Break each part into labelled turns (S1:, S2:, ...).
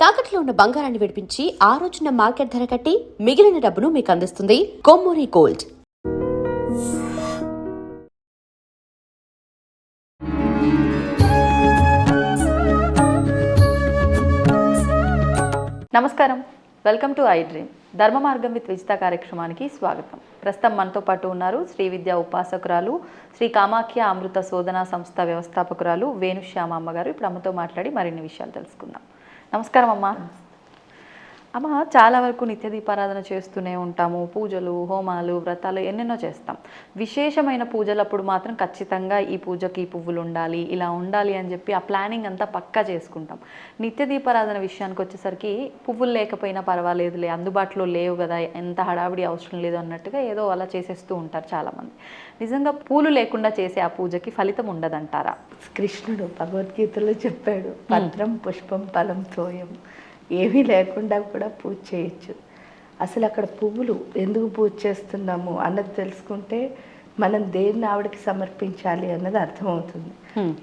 S1: తాకట్లో ఉన్న బంగారాన్ని విడిపించి ఆ రోజున మార్కెట్ ధర కట్టి మిగిలిన డబ్బును మీకు అందిస్తుంది కొమ్మూరి గోల్డ్.
S2: నమస్కారం, వెల్కమ్ టు ఐ డ్రీమ్. ధర్మ మార్గం విత్ విజిత కార్యక్రమానికి స్వాగతం. ప్రస్తుతం మనతో పాటు ఉన్నారు శ్రీ విద్యా ఉపాసకురాలు, శ్రీ కామాఖ్య అమృత శోధన సంస్థ వ్యవస్థాపకురాలు వేణుశ్యామ అమ్మగారు. ఇప్పుడు అమ్మతో మాట్లాడి మరిన్ని విషయాలు తెలుసుకుందాం. నమస్కారం అమ్మ. అమ్మ, చాలా వరకు నిత్య దీపారాధన చేస్తూనే ఉంటాము, పూజలు, హోమాలు, వ్రతాలు ఎన్నెన్నో చేస్తాం. విశేషమైన పూజలప్పుడు మాత్రం ఖచ్చితంగా ఈ పూజకి ఈ పువ్వులు ఉండాలి, ఇలా ఉండాలి అని చెప్పి ఆ ప్లానింగ్ అంతా పక్కా చేసుకుంటాం. నిత్య దీపారాధన విషయానికి వచ్చేసరికి పువ్వులు లేకపోయినా పర్వాలేదులే, అందుబాటులో లేవు కదా, ఎంత హడావిడి అవసరం లేదు అన్నట్టుగా ఏదో అలా చేసేస్తూ ఉంటారు చాలామంది. నిజంగా పూలు లేకుండా చేసే ఆ పూజకి ఫలితం ఉండదంటారా?
S3: కృష్ణుడు భగవద్గీతలో చెప్పాడు, పత్రం పుష్పం ఫలం తోయం, ఏమీ లేకుండా కూడా పూజ చేయొచ్చు. అసలు అక్కడ పువ్వులు ఎందుకు పూజ చేస్తున్నాము అన్నది తెలుసుకుంటే మనం దేన్ని ఆవిడకి సమర్పించాలి అన్నది అర్థమవుతుంది.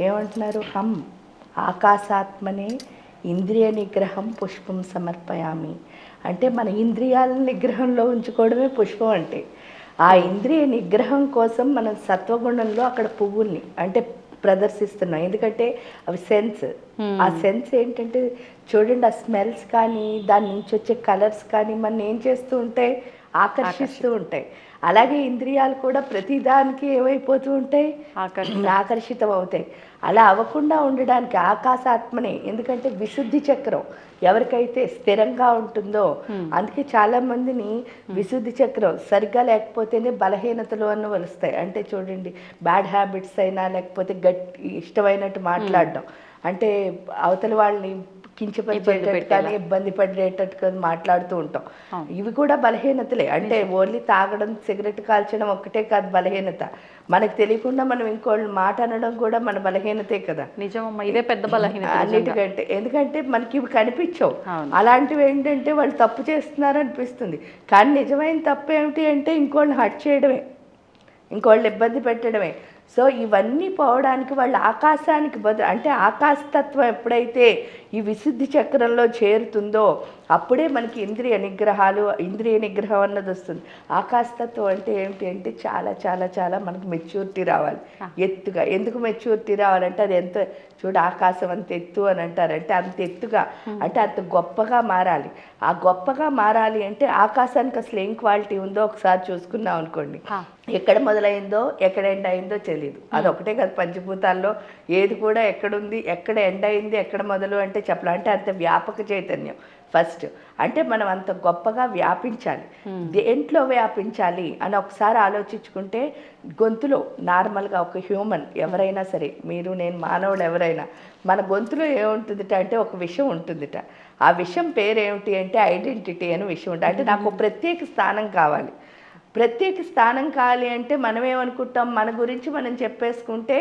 S3: ఏమంటున్నారు? హం ఆకాశాత్మనే ఇంద్రియ నిగ్రహం పుష్పం సమర్పయామి అంటే మన ఇంద్రియాలను నిగ్రహంలో ఉంచుకోవడమే పుష్పం అంటే. ఆ ఇంద్రియ నిగ్రహం కోసం మనం సత్వగుణంలో అక్కడ పువ్వుల్ని అంటే ప్రదర్శిస్తున్నాం. ఎందుకంటే అవి సెన్స్. ఆ సెన్స్ ఏంటంటే చూడండి, ఆ స్మెల్స్ కానీ దాని నుంచి వచ్చే కలర్స్ కానీ మనం ఏం చేస్తూ ఉంటాయి, ఆకర్షిస్తూ ఉంటాయి. అలాగే ఇంద్రియాలు కూడా ప్రతిదానికి ఏమైపోతూ ఉంటాయి, ఆకర్షితం అవుతాయి. అలా అవ్వకుండా ఉండడానికి ఆకాశాత్మనే. ఎందుకంటే విశుద్ధి చక్రం ఎవరికైతే స్థిరంగా ఉంటుందో, అందుకే చాలా మందిని విశుద్ధి చక్రం సరిగ్గా లేకపోతేనే బలహీనతలు అన్న వలుస్తాయి. అంటే చూడండి, బ్యాడ్ హ్యాబిట్స్ అయినా లేకపోతే ఇష్టమైనట్టు మాట్లాడడం, అంటే అవతల వాళ్ళని కించపరిచేటట్టు కానీ ఇబ్బంది పడేటట్టు మాట్లాడుతూ ఉంటాం. ఇవి కూడా బలహీనతలే. అంటే ఓన్లీ తాగడం, సిగరెట్ కాల్చడం ఒక్కటే కాదు బలహీనత. మనకు తెలియకుండా మనం ఇంకోళ్ళు మాట అనడం కూడా మన బలహీనతే కదా.
S2: నిజమమ్మా, ఇదే పెద్ద బలహీనత
S3: అన్నిటికంటే. ఎందుకంటే మనకి ఇవి కనిపించవు. అలాంటివి ఏంటంటే వాళ్ళు తప్పు చేస్తున్నారు అనిపిస్తుంది, కానీ నిజమైన తప్పు ఏమిటి అంటే ఇంకోళ్ళని హర్ట్ చేయడమే, ఇంకోళ్ళని ఇబ్బంది పెట్టడమే. సో ఇవన్నీ పోవడానికి వాళ్ళు ఆకాశానికి బదులు, అంటే ఆకాశతత్వం ఎప్పుడైతే ఈ విశుద్ధి చక్రంలో చేరుతుందో అప్పుడే మనకి ఇంద్రియ నిగ్రహం అన్నది వస్తుంది. ఆకాశతత్వం అంటే ఏమిటి అంటే చాలా చాలా చాలా మనకు మెచ్యూరిటీ రావాలి, ఎత్తుగా. ఎందుకు మెచ్యూరిటీ రావాలంటే అది ఎంత చూడు, ఆకాశం అంత ఎత్తు అని అంటారంటే అంత ఎత్తుగా అంటే అంత గొప్పగా మారాలి. ఆ గొప్పగా మారాలి అంటే ఆకాశానికి అసలు ఏం క్వాలిటీ ఉందో ఒకసారి చూసుకున్నాం అనుకోండి, ఎక్కడ మొదలైందో ఎక్కడ ఎండ్ అయిందో తెలియదు. అదొకటే కదా పంచభూతాల్లో ఏది కూడా ఎక్కడుంది, ఎక్కడ ఎండ్ అయింది, ఎక్కడ మొదలు అంటే చెప్పాలి. అంటే అంత వ్యాపక చైతన్యం ఫస్ట్. అంటే మనం అంత గొప్పగా వ్యాపించాలి. దేంట్లో వ్యాపించాలి అని ఒకసారి ఆలోచించుకుంటే, గొంతులో నార్మల్గా ఒక హ్యూమన్ ఎవరైనా సరే, మీరు నేను మానవుడు ఎవరైనా, మన గొంతులో ఏముంటుందిట అంటే ఒక విషయం ఉంటుందిట. ఆ విషయం పేరేమిటి అంటే ఐడెంటిటీ అని విషయం ఉంటుంది. అంటే నాకు ప్రత్యేక స్థానం కావాలి. ప్రత్యేక స్థానం కావాలి అంటే మనం ఏమనుకుంటాం, మన గురించి మనం చెప్పేసుకుంటే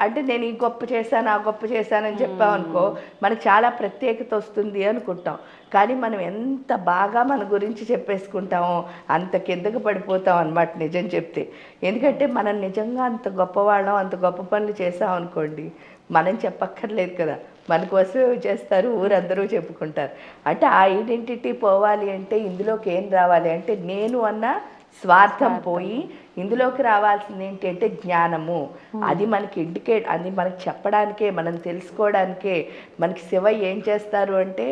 S3: అంటే నేను ఈ గొప్ప చేశాను, ఆ గొప్ప చేశానని చెప్పామనుకో మనకు చాలా ప్రత్యేకత వస్తుంది అనుకుంటాం. కానీ మనం ఎంత బాగా మన గురించి చెప్పేసుకుంటామో అంత కిందకు పడిపోతాం అన్నమాట నిజం చెప్తే. ఎందుకంటే మనం నిజంగా అంత గొప్పవాళ్ళం, అంత గొప్ప పనులు చేసామనుకోండి, మనం చెప్పక్కర్లేదు కదా, మన కోసమే చేస్తారు, ఊరందరూ చెప్పుకుంటారు. అంటే ఆ ఐడెంటిటీ పోవాలి అంటే ఇందులోకి ఏం రావాలి అంటే నేను అన్న స్వార్థం పోయి ఇందులోకి రావాల్సింది ఏంటి అంటే జ్ఞానము. అది మనకి అది మనకి చెప్పడానికే, మనం తెలుసుకోవడానికే. మనకి శివ ఏం చేస్తారు అంటే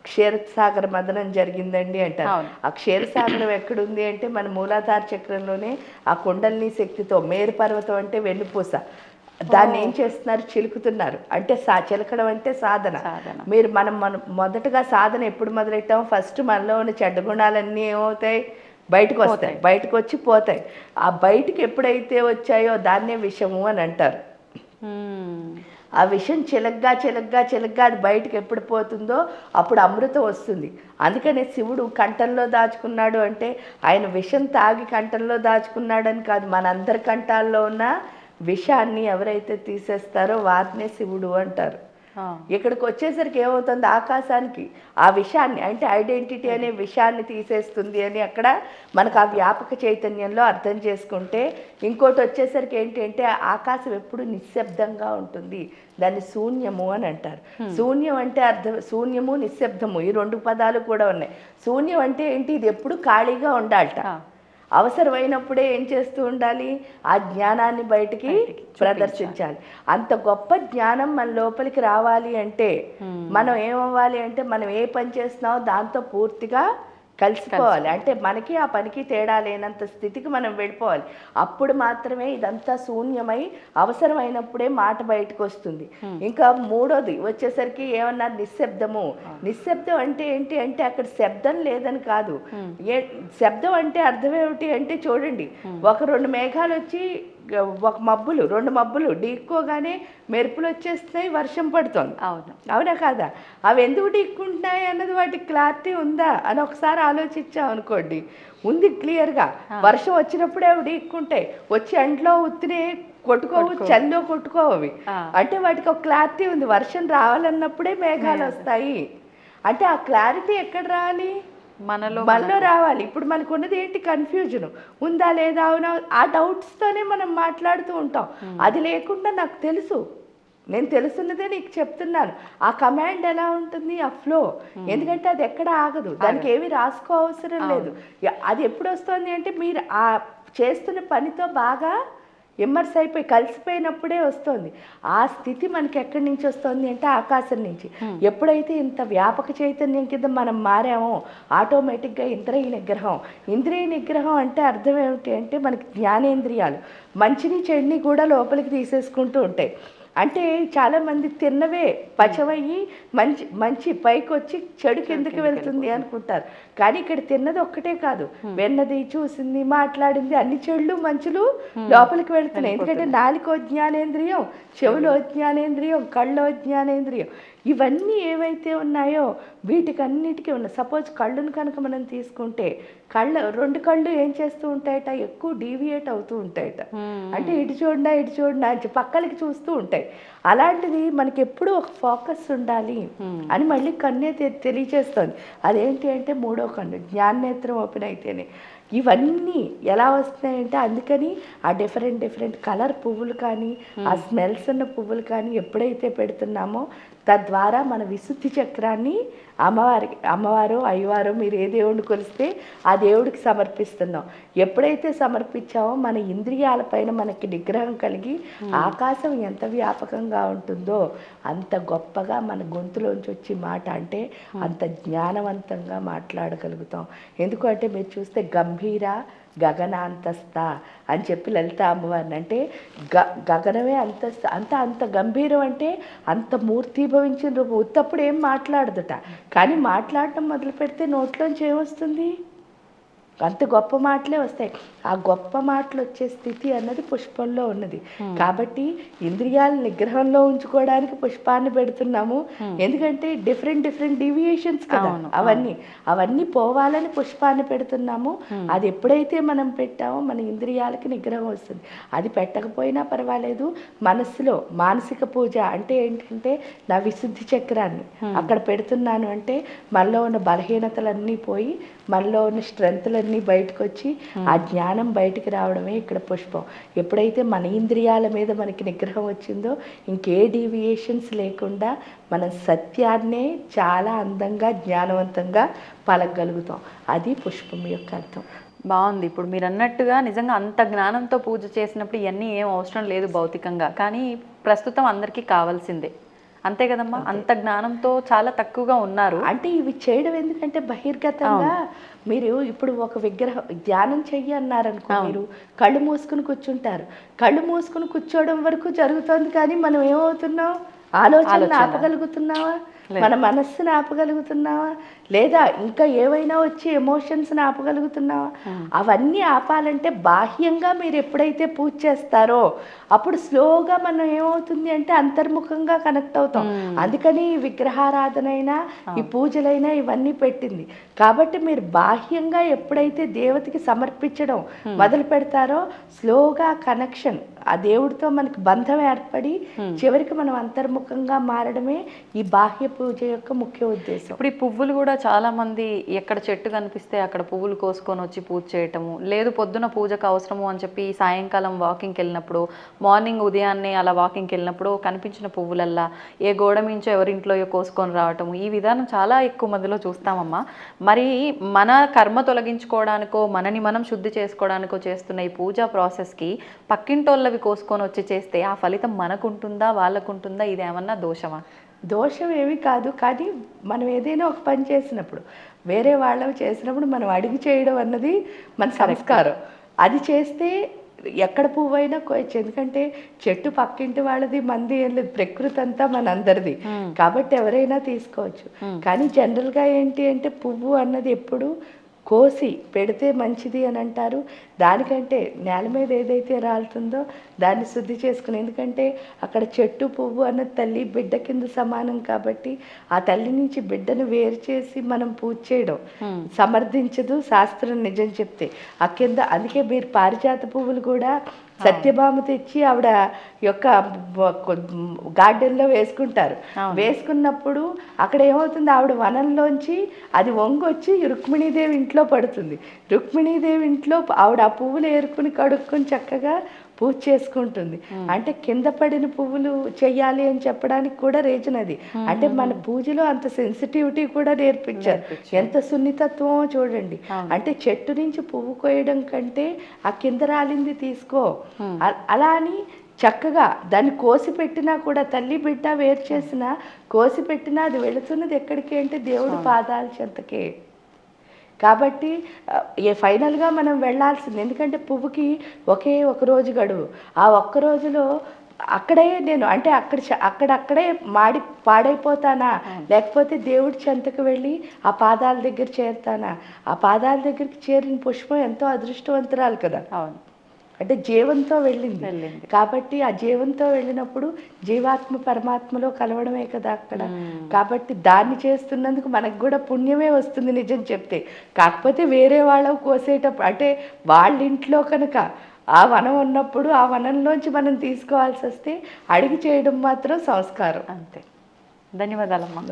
S3: క్షీరసాగర మదనం జరిగిందండి అంటారు. ఆ క్షీరసాగరం ఎక్కడుంది అంటే మన మూలాధార చక్రంలోనే ఆ కుండలిని శక్తితో, మేరు పర్వతం అంటే వెన్నుపూస, దాన్ని ఏం చేస్తున్నారు, చిలుకుతున్నారు. అంటే చిలకడం అంటే సాధన. మనం మొదటగా సాధన ఎప్పుడు మొదలెట్టాము, ఫస్ట్ మనలో ఉన్న చెడ్డ గుణాలన్నీ ఏమవుతాయి, బయటకు వస్తాయి, బయటకు వచ్చి పోతాయి. ఆ బయటికి ఎప్పుడైతే వచ్చాయో దాన్నే విషము అని అంటారు. ఆ విషం చిలగ్గా చిలగ్గా చిలగ్గా అది బయటకు ఎప్పుడు పోతుందో అప్పుడు అమృతం వస్తుంది. అందుకనే శివుడు కంఠంలో దాచుకున్నాడు అంటే ఆయన విషం తాగి కంఠంలో దాచుకున్నాడని కాదు, మనందరి కంఠాల్లో ఉన్న విషాన్ని ఎవరైతే తీసేస్తారో వారినే శివుడు అంటారు. ఇక్కడికి వచ్చేసరికి ఏమవుతుంది, ఆకాశానికి ఆ విషయాన్ని అంటే ఐడెంటిటీ అనే విషయాన్ని తీసేస్తుంది అని అక్కడ మనకు ఆ వ్యాపక చైతన్యంలో అర్థం చేసుకుంటే. ఇంకోటి వచ్చేసరికి ఏంటి అంటే ఆకాశం ఎప్పుడు నిశ్శబ్దంగా ఉంటుంది, దాన్ని శూన్యము అని అంటారు. శూన్యం అంటే అర్థం, శూన్యము నిశ్శబ్దము ఈ రెండు పదాలు కూడా ఉన్నాయి. శూన్యం అంటే ఏంటి, ఇది ఎప్పుడు ఖాళీగా ఉండాలట. అవసరమైనప్పుడే ఏం చేస్తూ ఉండాలి, ఆ జ్ఞానాన్ని బయటికి ప్రదర్శించాలి. అంత గొప్ప జ్ఞానం మన లోపలికి రావాలి అంటే మనం ఏమవ్వాలి అంటే మనం ఏ పని చేస్తున్నామో దాంతో పూర్తిగా కలిసిపోవాలి. అంటే మనకి ఆ పనికి తేడా లేనంత స్థితికి మనం వెళ్ళిపోవాలి. అప్పుడు మాత్రమే ఇదంతా శూన్యమై అవసరమైనప్పుడే మాట బయటకు వస్తుంది. ఇంకా మూడోది వచ్చేసరికి ఏమన్నారు, నిశ్శబ్దము. నిశ్శబ్దం అంటే ఏంటి అంటే అక్కడ శబ్దం లేదని కాదు. శబ్దం అంటే అర్థం ఏమిటి అంటే చూడండి, ఒక రెండు మేఘాలు వచ్చి ఒక మబ్బులు రెండు మబ్బులు ఢీక్కోగానే మెరుపులు వచ్చేస్తున్నాయి, వర్షం పడుతుంది. అవునా కాదా? అవి ఎందుకు ఢీక్కుంటున్నాయి అన్నది వాటికి క్లారిటీ ఉందా అని ఒకసారి ఆలోచించాం అనుకోండి, ఉంది క్లియర్గా. వర్షం వచ్చినప్పుడే అవి ఢీక్కుంటాయి, వచ్చి ఎండలో ఉత్తినే కొట్టుకోవు, చలిలో కొట్టుకోవు అవి. అంటే వాటికి ఒక క్లారిటీ ఉంది, వర్షం రావాలన్నప్పుడే మేఘాలు వస్తాయి. అంటే ఆ క్లారిటీ ఎక్కడ రావాలి, మనలో రావాలి. ఇప్పుడు మనకు ఉన్నది ఏంటి, కన్ఫ్యూజన్ ఉందా లేదా, అవునా, ఆ డౌట్స్తోనే మనం మాట్లాడుతూ ఉంటాం. అది లేకుండా నాకు తెలుసు, నేను తెలుసున్నదే నీకు చెప్తున్నాను. ఆ కమాండ్ ఎలా ఉంటుంది, ఆ ఫ్లో, ఎందుకంటే అది ఎక్కడ ఆగదు, దానికి ఏమి రాసుకో అవసరం లేదు. అది ఎప్పుడు వస్తుంది అంటే మీరు ఆ చేస్తున్న పనితో బాగా ఇమ్మర్స్ అయిపోయి కలిసిపోయినప్పుడే వస్తుంది. ఆ స్థితి మనకి ఎక్కడి నుంచి వస్తుంది అంటే ఆకాశం నుంచి. ఎప్పుడైతే ఇంత వ్యాపక చైతన్యం కింద మనం మారామో ఆటోమేటిక్గా ఇంద్రియ నిగ్రహం అంటే అర్థం ఏమిటి అంటే మనకి జ్ఞానేంద్రియాలు మంచిని చెడుని కూడా లోపలికి తీసేసుకుంటూ ఉంటాయి. అంటే చాలామంది తిన్నవే పచవయ్యి మంచి పైకి వచ్చి చెడు కిందకి వెళ్తుంది అనుకుంటారు. కానీ ఇక్కడ తిన్నది ఒక్కటే కాదు, వెన్నది, చూసింది, మాట్లాడింది, అన్ని చెడులు మంచులు లోపలికి వెళ్తున్నాయి. ఎందుకంటే నాలుకో జ్ఞానేంద్రియం, చెవులో జ్ఞానేంద్రియం, కళ్ళో జ్ఞానేంద్రియం, ఇవన్నీ ఏవైతే ఉన్నాయో వీటికన్నిటికీ ఉన్న. సపోజ్ కళ్ళును కనుక మనం తీసుకుంటే రెండు కళ్ళు ఏం చేస్తూ ఉంటాయట, ఎక్కువ డీవియేట్ అవుతూ ఉంటాయట. అంటే ఇటు చూడండి అని పక్కలకి చూస్తూ ఉంటాయి. అలాంటిది మనకి ఎప్పుడూ ఒక ఫోకస్ ఉండాలి అని మళ్ళీ కన్నే తెలియచేస్తుంది. అదేంటి అంటే మూడో కన్ను, జ్ఞానేత్రం ఓపెన్ అయితేనే ఇవన్నీ ఎలా వస్తున్నాయంటే, అందుకని ఆ డిఫరెంట్ కలర్ పువ్వులు కానీ ఆ స్మెల్స్ ఉన్న పువ్వులు కానీ ఎప్పుడైతే పెడుతున్నామో తద్వారా మన విశుద్ధి చక్రాన్ని అమ్మవారు అయ్యవారో మీరు ఏ దేవుడిని కొలిస్తే ఆ దేవుడికి సమర్పిస్తున్నాం. ఎప్పుడైతే సమర్పించామో మన ఇంద్రియాలపైన మనకి నిగ్రహం కలిగి ఆకాశం ఎంత వ్యాపకంగా ఉంటుందో అంత గొప్పగా మన గొంతులోంచి వచ్చి మాట అంటే అంత జ్ఞానవంతంగా మాట్లాడగలుగుతాం. ఎందుకంటే మీరు చూస్తే గంభీర గగనాంతస్థ అని చెప్పి లలిత అమ్మవారిని, అంటే గగనమే అంతస్తు, అంత గంభీరం అంటే అంత మూర్తిభవించిన రూపం. ఉత్తప్పుడు ఏం మాట్లాడదుట, కానీ మాట్లాడటం మొదలు పెడితే నోట్లోంచి ఏమొస్తుంది, అంత గొప్ప మాటలే వస్తాయి. ఆ గొప్ప మాటలు వచ్చే స్థితి అన్నది పుష్పంలో ఉన్నది. కాబట్టి ఇంద్రియాల నిగ్రహంలో ఉంచుకోవడానికి పుష్పాన్ని పెడుతున్నాము. ఎందుకంటే డిఫరెంట్ డీవియేషన్స్ కదా, అవన్నీ పోవాలని పుష్పాన్ని పెడుతున్నాము. అది ఎప్పుడైతే మనం పెట్టామో మన ఇంద్రియాలకి నిగ్రహం వస్తుంది. అది పెట్టకపోయినా పర్వాలేదు, మనస్సులో మానసిక పూజ అంటే ఏంటంటే నా విశుద్ధి చక్రాన్ని అక్కడ పెడుతున్నాను అంటే మనలో ఉన్న బలహీనతలన్నీ పోయి మనలో ఉన్న స్ట్రెంగ్త్లన్నీ బయటకు వచ్చి ఆ జ్ఞానం బయటికి రావడమే ఇక్కడ పుష్పం. ఎప్పుడైతే మన ఇంద్రియాల మీద మనకి నిగ్రహం వచ్చిందో ఇంకే డీవియేషన్స్ లేకుండా మనం సత్యాన్నే చాలా అందంగా జ్ఞానవంతంగా పలకగలుగుతాం. అది పుష్పం యొక్క అర్థం.
S2: బాగుంది. ఇప్పుడు మీరు అన్నట్టుగా నిజంగా అంత జ్ఞానంతో పూజ చేసినప్పుడు ఇవన్నీ ఏం అవసరం లేదు భౌతికంగా, కానీ ప్రస్తుతం అందరికీ కావాల్సిందే, అంతే కదమ్మా? అంత జ్ఞానంతో చాలా తక్కువగా ఉన్నారు.
S3: అంటే ఇవి చేయడం ఎందుకంటే బహిర్గతంగా మీరు ఇప్పుడు ఒక విగ్రహం ధ్యానం చెయ్యి అన్నారనుకో, మీరు కళ్ళు మూసుకుని కూర్చుంటారు. కళ్ళు మూసుకుని కూర్చోవడం వరకు జరుగుతుంది, కానీ మనం ఏమవుతున్నాం, ఆలోచనలు ఆపగలుగుతున్నావా, మన మనస్సుని ఆపగలుగుతున్నావా, లేదా ఇంకా ఏవైనా వచ్చి ఎమోషన్స్ని ఆపగలుగుతున్నావా? అవన్నీ ఆపాలంటే బాహ్యంగా మీరు ఎప్పుడైతే పూజ చేస్తారో అప్పుడు స్లోగా మనం ఏమవుతుంది అంటే అంతర్ముఖంగా కనెక్ట్ అవుతాం. అందుకని విగ్రహారాధనైనా ఈ పూజలైనా ఇవన్నీ పెట్టింది. కాబట్టి మీరు బాహ్యంగా ఎప్పుడైతే దేవతకి సమర్పించడం మొదలు పెడతారో స్లోగా కనెక్షన్ ఆ దేవుడితో మనకి బంధం ఏర్పడి చివరికి మనం అంతర్ముఖంగా మారడమే ఈ బాహ్య పూజ యొక్క ముఖ్య ఉద్దేశం.
S2: ఇప్పుడు ఈ పువ్వులు కూడా చాలా మంది ఎక్కడ చెట్టు కనిపిస్తే అక్కడ పువ్వులు కోసుకొని వచ్చి పూజ చేయటము, లేదు పొద్దున పూజకు అవసరము అని చెప్పి సాయంకాలం వాకింగ్కి వెళ్ళినప్పుడు, మార్నింగ్ ఉదయాన్నే అలా వాకింగ్కి వెళ్ళినప్పుడు కనిపించిన పువ్వులల్లా ఏ గోడ మించో ఎవరింట్లో కోసుకొని రావటము, ఈ విధానం చాలా ఎక్కువ మందిలో చూస్తామమ్మా. మరి మన కర్మ తొలగించుకోవడానికో మనని మనం శుద్ధి చేసుకోవడానికో చేస్తున్న ఈ పూజా ప్రాసెస్కి పక్కింటోళ్ళవి కోసుకొని వచ్చి చేస్తే ఆ ఫలితం మనకుంటుందా వాళ్ళకుంటుందా, ఇది ఏమన్నా దోషమా?
S3: దోషం ఏమీ కాదు, కానీ మనం ఏదైనా ఒక పని చేసినప్పుడు వేరే వాళ్ళవి చేసినప్పుడు మనం అడిగి చేయడం అన్నది మన సంస్కారం. అది చేస్తే ఎక్కడ పువ్వైనా కోయచ్చు, ఎందుకంటే చెట్టు పక్కింటి వాళ్ళది మంది ఏం లేదు, ప్రకృతి అంతా మనందరిది కాబట్టి ఎవరైనా తీసుకోవచ్చు. కానీ జనరల్గా ఏంటి అంటే పువ్వు అన్నది ఎప్పుడు కోసి పెడితే మంచిది అని అంటారు. దానికంటే నేల మీద ఏదైతే రాలుతుందో దాన్ని శుద్ధి చేసుకుని, ఎందుకంటే అక్కడ చెట్టు పువ్వు అన్నది తల్లి బిడ్డ కింద సమానం కాబట్టి ఆ తల్లి నుంచి బిడ్డను వేరు చేసి మనం పూజ చేయడం సమర్థించదు శాస్త్రం నిజం చెప్తే. ఆ కింద అందుకే మీరు పారిజాత పువ్వులు కూడా సత్యభామ తెచ్చి ఆవిడ యొక్క గార్డెన్లో వేసుకుంటారు. వేసుకున్నప్పుడు అక్కడ ఏమవుతుంది, ఆవిడ వనంలోంచి అది వంగొచ్చి రుక్మిణీదేవి ఇంట్లో పడుతుంది. రుక్మిణీదేవి ఇంట్లో ఆవిడ ఆ పువ్వులు ఏరుకుని కడుక్కొని చక్కగా పూజ చేసుకుంటుంది. అంటే కింద పడిన పువ్వులు చెయ్యాలి అని చెప్పడానికి కూడా రీజన్ అది. అంటే మన పూజలో అంత సెన్సిటివిటీ కూడా నేర్పించారు. ఎంత సున్నితత్వమో చూడండి. అంటే చెట్టు నుంచి పువ్వు కోయడం కంటే ఆ కింద రాలింది తీసుకో అలా అని చక్కగా దాన్ని కోసి పెట్టినా కూడా తల్లి బిడ్డ వేరు చేసినా కోసి పెట్టినా అది వెళుతున్నది ఎక్కడికి అంటే దేవుడి పాదాల చెంతకే. కాబట్టి ఫైనల్గా మనం వెళ్ళాల్సింది, ఎందుకంటే పువ్వుకి ఒకే ఒక రోజు గడువు. ఆ ఒక్క రోజులో అక్కడే నేను అంటే అక్కడక్కడే పాడైపోతానా, లేకపోతే దేవుడి చెంతకు వెళ్ళి ఆ పాదాల దగ్గర చేరుతానా? ఆ పాదాల దగ్గరికి చేరిన పుష్పం ఎంతో అదృష్టవంతురాలు కదా.
S2: అవును,
S3: అంటే జీవంతో వెళ్ళింది కాబట్టి ఆ జీవంతో వెళ్ళినప్పుడు జీవాత్మ పరమాత్మలో కలవడమే కదా అక్కడ. కాబట్టి దాన్ని చేస్తున్నందుకు మనకు కూడా పుణ్యమే వస్తుంది నిజం చెప్తే. కాకపోతే వేరే వాళ్ళకు కోసేటప్పుడు అంటే వాళ్ళ ఇంట్లో కనుక ఆ వనం ఉన్నప్పుడు ఆ వనంలోంచి మనం తీసుకోవాల్సి వస్తే అడిగి చేయడం మాత్రం సంస్కారం
S2: అంతే. ధన్యవాదాలమ్మా.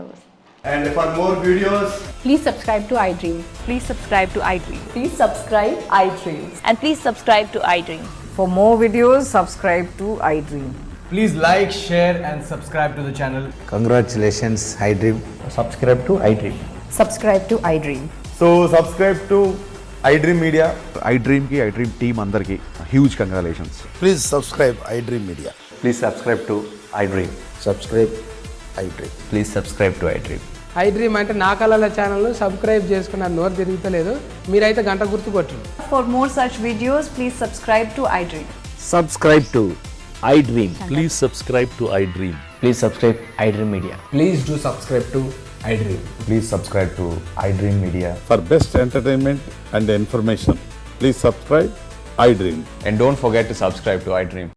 S4: And for more videos,
S5: Please subscribe to iDream.
S6: Please subscribe to iDream.
S5: Please subscribe iDream.
S6: And please subscribe to iDream.
S5: For more videos, subscribe to iDream.
S4: please like, share and subscribe to the channel.
S7: Congratulations, iDream.
S8: Subscribe to iDream.
S5: Subscribe to iDream.
S8: So subscribe to iDream Media.
S9: iDream team andarki huge congratulations.
S7: Please subscribe iDream Media.
S8: Please subscribe to iDream.
S7: Subscribe iDream.
S8: Please subscribe to iDream.
S10: iDream అంటే నా కళల ఛానల్ను subscribe చేసుకున్న నోరు తిరుగుతలేదు, మీరైతే గంట గుర్తు కొట్టండి.
S6: For more such videos, please subscribe to iDream.
S7: Subscribe to iDream.
S11: Please subscribe to iDream.
S8: Please subscribe iDream Media.
S10: Please do subscribe to iDream.
S8: Please subscribe to iDream Media.
S9: For best entertainment and information, please subscribe iDream.
S8: And don't forget to subscribe to iDream.